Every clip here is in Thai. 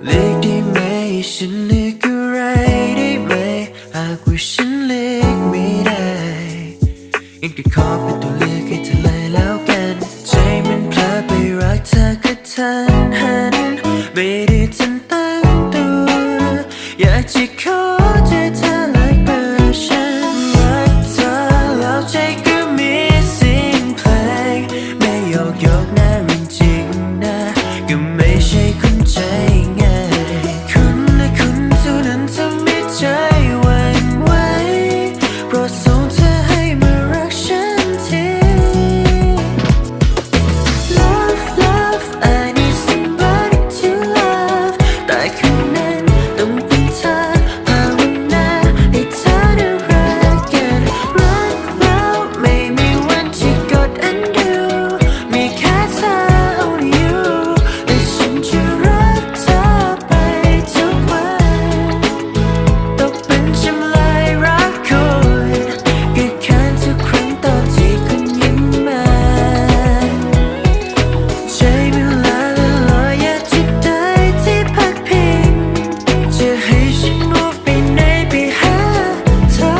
เลือกได้ไหมฉันเลือกอะไรได้ไหมหากว่าฉันเลือกไม่ได้ยังก็ขอเป็นตัวเลือกให้เธอเลยแล้วกันใจมันพลาดไปรักเธอก็ทันหันไม่ได้ทันตั้งตัวอยากจะขอใจเธอเลยเบอร์ฉันรักเธอแล้วใจก็มีเสียงเพลงไม่โยกโยกนะเรื่องจริงนะก็ไม่ใช่คนใจง่ายคุณและคุณเท่านั้นทำให้ใจหวั่นไหวโปรดส่งเธอให้มารักฉันที Love love I need somebody to love แต่คนนั้นต้องเป็นเธอภาวนาให้เธอได้รักกันรักเราไม่มีวันที่กด undo มีแค่เธอ only you และฉันจะรักเธอไปทุกวันตกเป็นจำเลยรักคุณก็แค่ทุกครั้งตอนที่คุณยิ้มมาใจมันละลอยอยากจะได้ที่พักพิงจะให้ฉัน move ไปไหนไปหาเธอ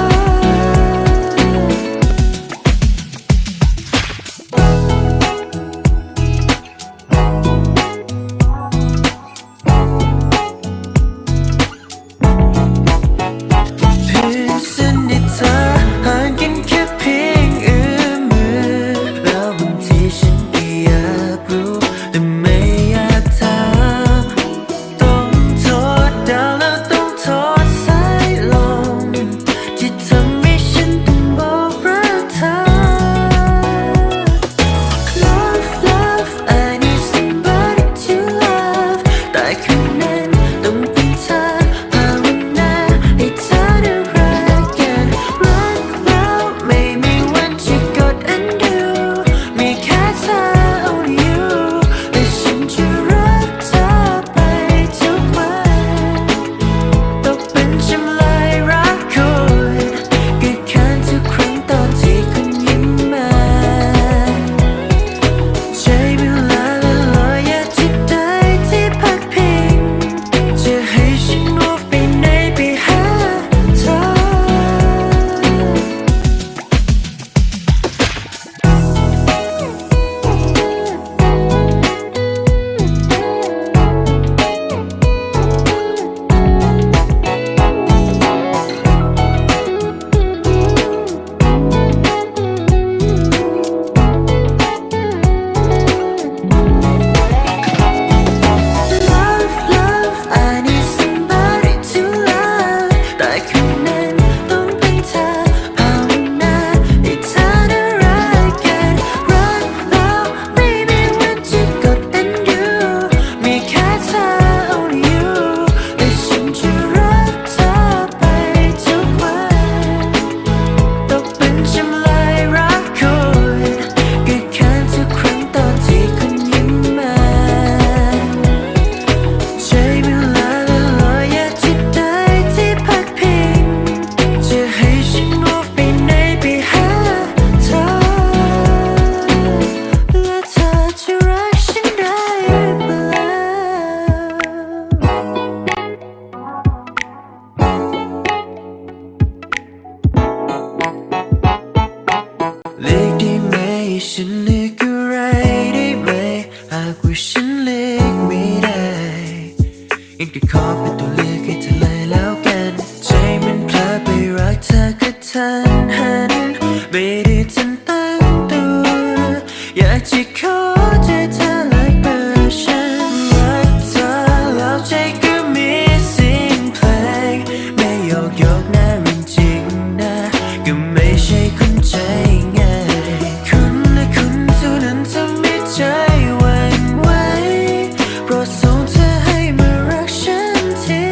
เพื่อนสนิทเธอห่างกันแค่เพียงเอื้อมมือแล้วบางทีฉันก็อยากรู้แต่ไม่อยากถามต้องโทษดาวแล้วต้องโทษสายลมที่ทำให้ฉันต้องบอกรักเธอ Love love I need somebody to love แต่คนนั้นต้องเป็นเธอภาวนาให้เธอได้รักกันรักเราไม่มีวันที่กด undo มีแค่เธอ only you และฉันจะรักเธอไปทุกวันตกเป็นจำเลยรักคุณก็แค่ทุกครั้งตอนที่คุณยิ้มมาใจมันละลอยอยากจะได้ที่พักพิงจะให้ฉัน move ไปไหนไปหาเธอ Love love I need somebody to love แต่คนนั้นต้องเป็นเธอภาวนาให้เธอได้รักกันรักเราไม่มีวันที่กด undo มีแค่เธอ only you และฉันจะรักเธอไปทุกวันตกเป็นจำเลยรักคุณก็แค่ทุกครั้งตอนที่คุณยิ้มมาใจมันละลอยอยากจะได้ที่พักพิงจะให้ฉัน move ไปไหนไปหาเธอและเธอจะรักฉันได้หรือเปล่า เลือกได้ไหมฉันเลือกอะไรได้ไหมหากว่าฉันเลือกไม่ได้ยังก็ขอเป็นตัวเลือกให้เธอเลยแล้วกันใจมันพลาดไปรักเธอก็ทันหันไม่ได้ทันตั้งตัวอยากจะขอใจเธอเลยเบอร์ฉันรักเธอแล้วใจก็มีเสียงเพลงไม่โยกโยกนะเรื่องจริงนะก็ไม่ใช่คนใจง่ายคุณและคุณเท่านั้นทำให้ใจหวั่นไหวโปรดส่งเธอให้มารักฉันที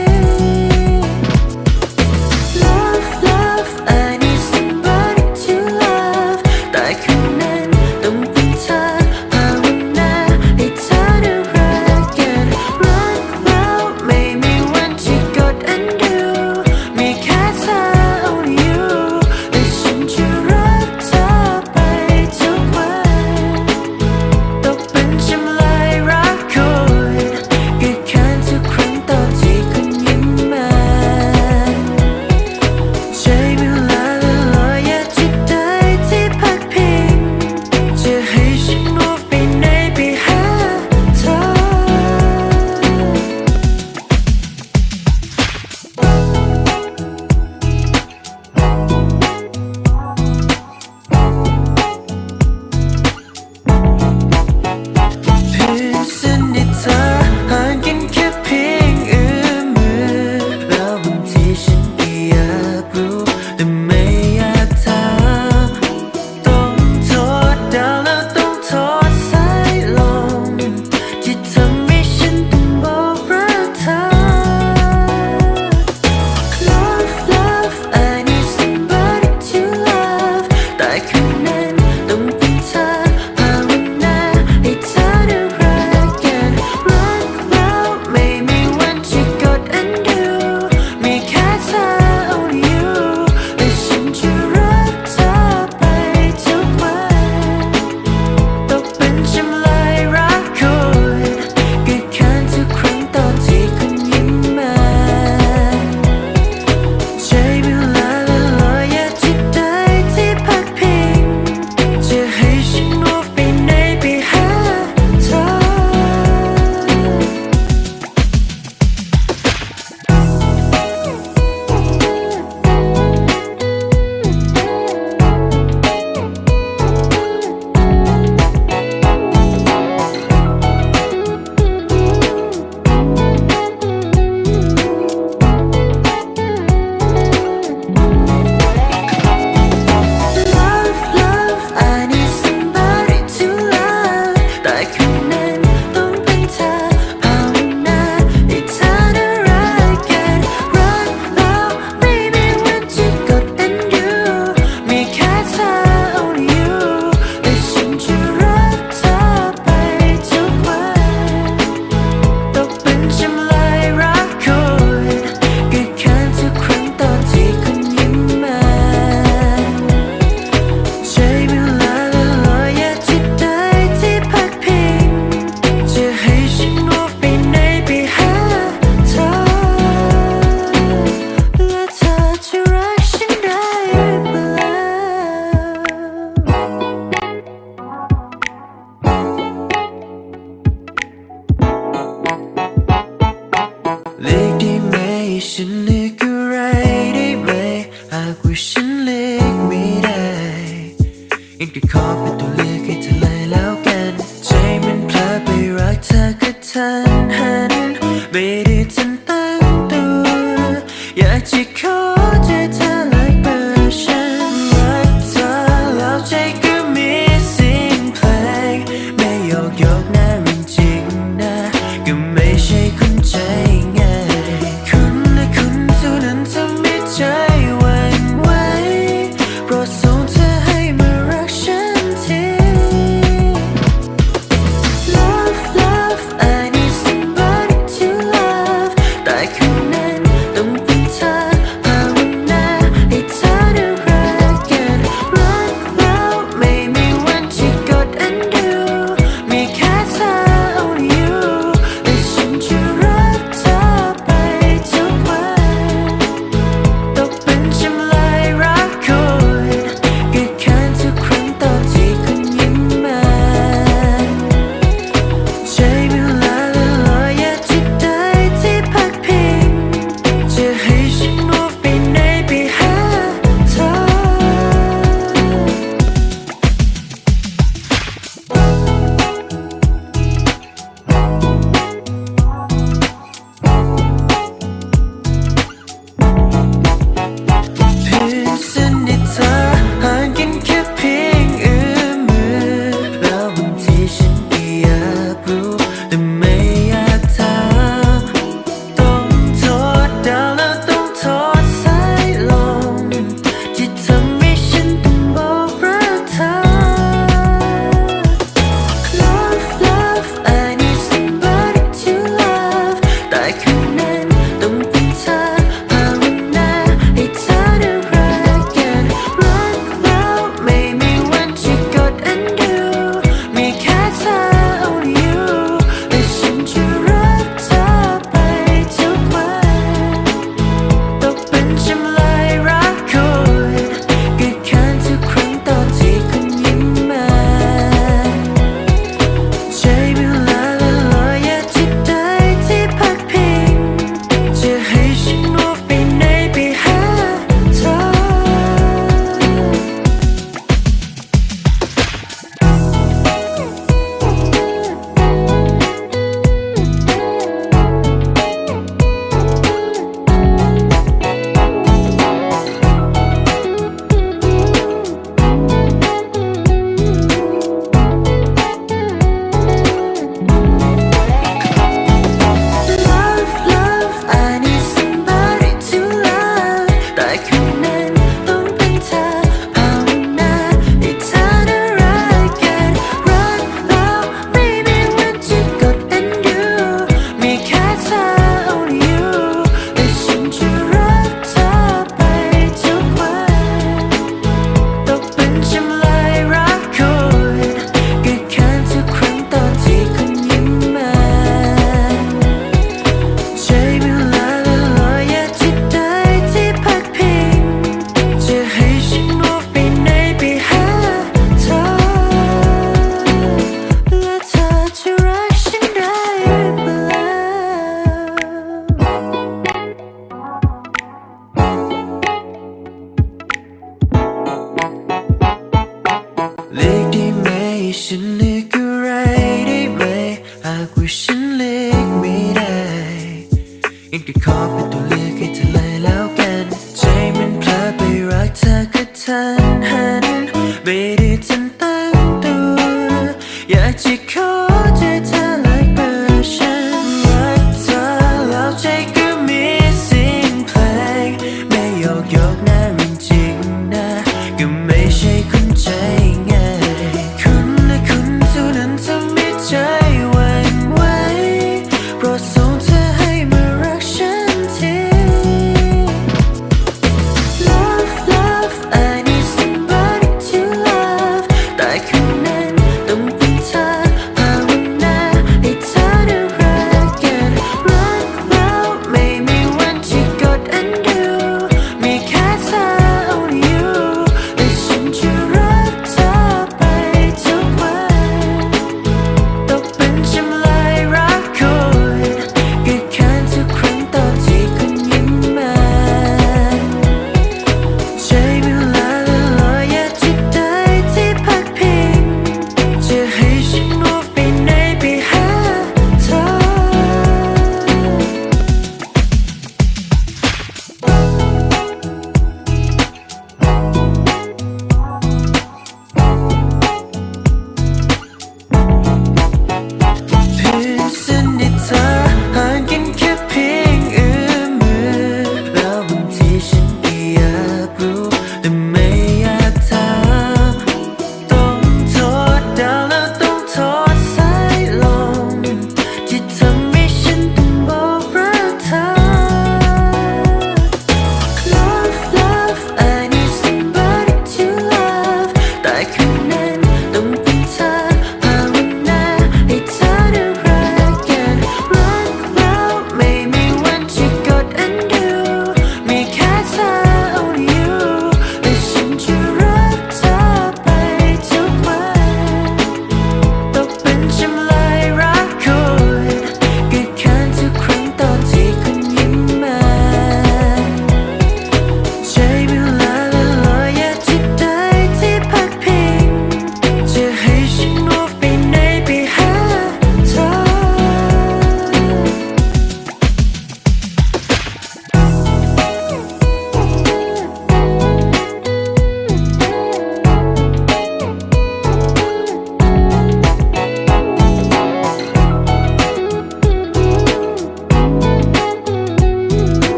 Love love I need จะขอใจเธอไล่เบอร์ฉันรักเธอแล้วใจก็มีเสียงเพลงไม่โยกโยกนะเรื่องจริงนะก็ไม่ใช่คนใจง่ายคุณนะคุณเท่านั้นทำให้ใจหวั่นไหวโปรดส่งเธอให้มารักฉันที Love love I need somebody to love แต่คืนนั้นต้องเป็นเธอภาวนาให้เธอได้รักกันรักเราไม่มีวันที่กด undo มีแค่เธอ only you และฉันจะรักเธอไปทุกวันตกเป็นจำเลยรักคุณเกิดขึ้นทุกครั้งตอนที่คุณยิ้มมาใจมันละลอยอยากจะได้ที่พักพิงจะให้ฉัน move ไปไหนไปหาเธอ เพื่อนสนิทเธอห่างกันแค่เพียงเอื้อมมือแล้วบางทีฉันก็อยากรู้แต่ไม่อยากถามต้องโทษดาวแล้วต้องโทษสายลมที่ทำให้ฉันต้องบอกรักเธอ Love love I need somebody to love แต่คืนนั้นต้องเป็นเธอภาวนาให้เธอได้รักกันรักเราไม่มีวันที่กด undo มีแค่เธอ only you และฉันจะรักเธอไปทุกวันตกเป็นจำเลยรักคุณเกิดขึ้นทุกครั้งตอนที่คุณยิ้มมาใจมันละลอยอยากจะได้ที่พักพิงจะให้ฉัน move ไปไหนไปหาเธอ Love love I need somebody to love แต่คืนนั้นต้องเป็นเธอภาวนาให้เธอได้รักกันรักเราไม่มีวันที่กด undo มีแค่เธอ only you และฉันจะรักเธอไปทุกวันตกเป็นจำเลยรักคุณเกิดขึ้นทุกครั้งตอนที่คุณยิ้มมาใจมันละลอยอยากจะได้ที่พักพิงจะให้ฉัน move ไปไหนไปหาเธอและเธอจะรักฉันได้หรือเปล่า เลือกได้ไหมฉันเลือกอะไรได้ไหมหากว่าฉันเลือกไม่ได้ยังจะขอเป็นตัวเลือกให้เธอเลยแล้วกันใจมันพลาดไปรักเธอกระทันหันไม่ได้ทันตั้งตัวอยากจะขอใจเธอไล่เบอร์ฉันรักเธอแล้วใจก็มีเสียงเพลงไม่โยกโยกนะเรื่องจริงนะก็ไม่ใช่คนใจง่ายคุณนะคุณเท่านั้นทำให้ใจหวั่นไหวโปรดส่งเธอให้มารักฉันที Love love I need somebody to love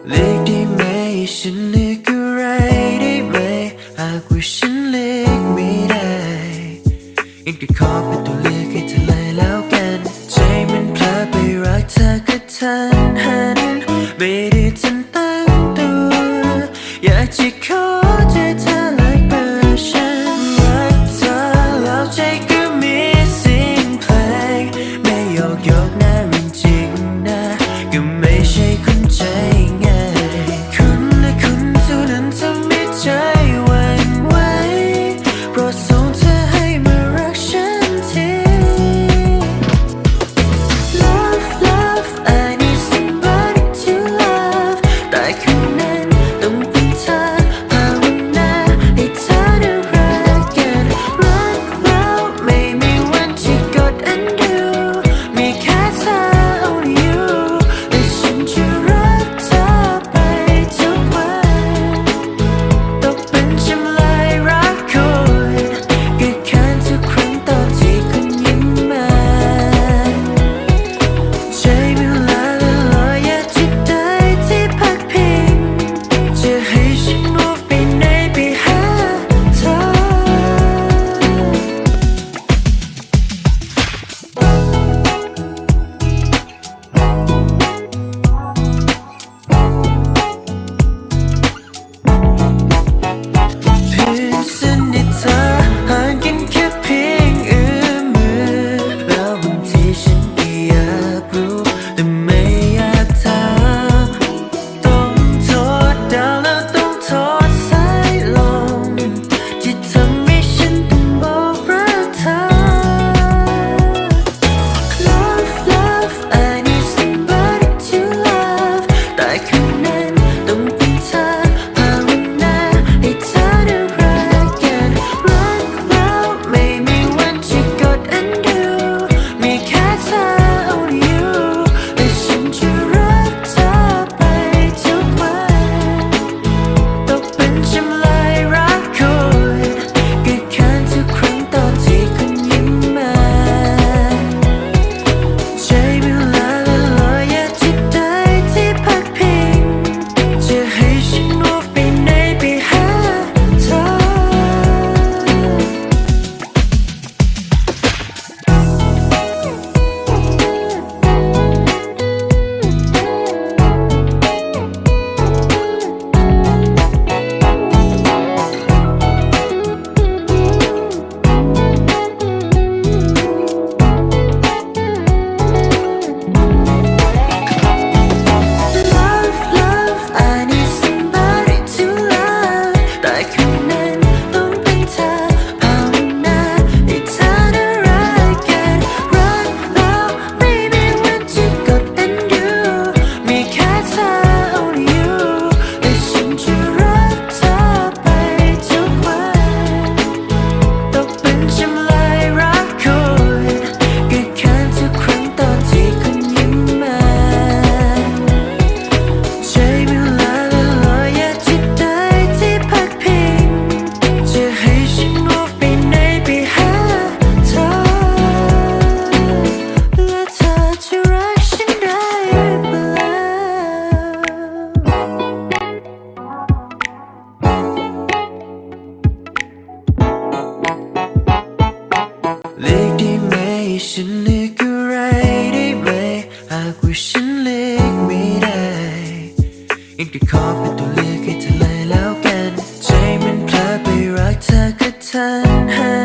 เรียกได้ไหมฉันเรียกอะไรได้ไหมหากว่าฉันเรียกไม่ได้ยังจะขอเป็นตัวเลือกให้เธอเลยแล้วกันใจมันพลาดไปรักเธอกระทันหันไม่ได้ทันตั้งตัวอยากจะขอเจอเธอเลยเบอร์ฉันรักเธอแล้วใจก็มีเสียงเพลงไม่โยกโยกนะเรื่องจริงนะก็ไม่ใช่คนใจง่ายคุณและคุณเท่านั้นทำให้ใจหวั่นไหวโปรดส่งเธอให้มารักฉันที Love love I need somebody to love แต่คนนั้นต้องเป็นเธอภาวนาให้เธอได้รักกันรักเราไม่มีวันที่กด undo มีแค่เธอ only you และฉันจะรักเธอไปทุกวันตกเป็นจำเลยรักคุณก็แค่ทุกครั้งตอนที่คุณยิ้มมาใจมันละลอยอยากจะได้ที่พักพิงจะให้ฉัน move ไปไหนไปหาเธอ เพื่อนสนิทเธอห่างกันแค่เพียงเอื้อมมือแล้วบางทีฉันก็อยากรู้แต่ไม่อยากถามต้องโทษดาวแล้วต้องโทษสายลมที่ทำให้ฉันต้องบอกรักเธอ Love love I need somebody to love แต่คนนั้นต้องเป็นเธอภาวนาให้เธอได้รักกันรักเราไม่มีวันที่กด undo มีแค่เธอ only you และฉันจะรักเธอไปทุกวันตกเป็นจำเลยรักคุณก็แค่ทุกครั้งตอนที่คุณยิ้มมาใจมันละลอยอยากจะได้ที่พักพิงจะให้ฉัน move ไปไหนไปหาเธอ Love love I need somebody to love แต่คนนั้นต้องเป็นเธอภาวนาให้เธอได้รักกันรักเราไม่มีวันที่กด undo มีแค่เธอ only you และฉันจะรักเธอไปทุกวันตกเป็นจำเลยรักคุณก็แค่ทุกครั้งตอนที่คุณยิ้มมาใจมันละลอยอยากจะได้ที่พักพิงจะให้ฉัน move ไปไหนไปหาเธอและเธอจะรักฉันได้หรือเปล่า เรียกได้ไหมฉันเรียกอะไรได้ไหมหากว่าฉันเรียกไม่ได้ยังจะขอเป็นตัวเลือกให้เธอเลยแล้วกันใจมันพลาดไปรักเธอกระทันหัน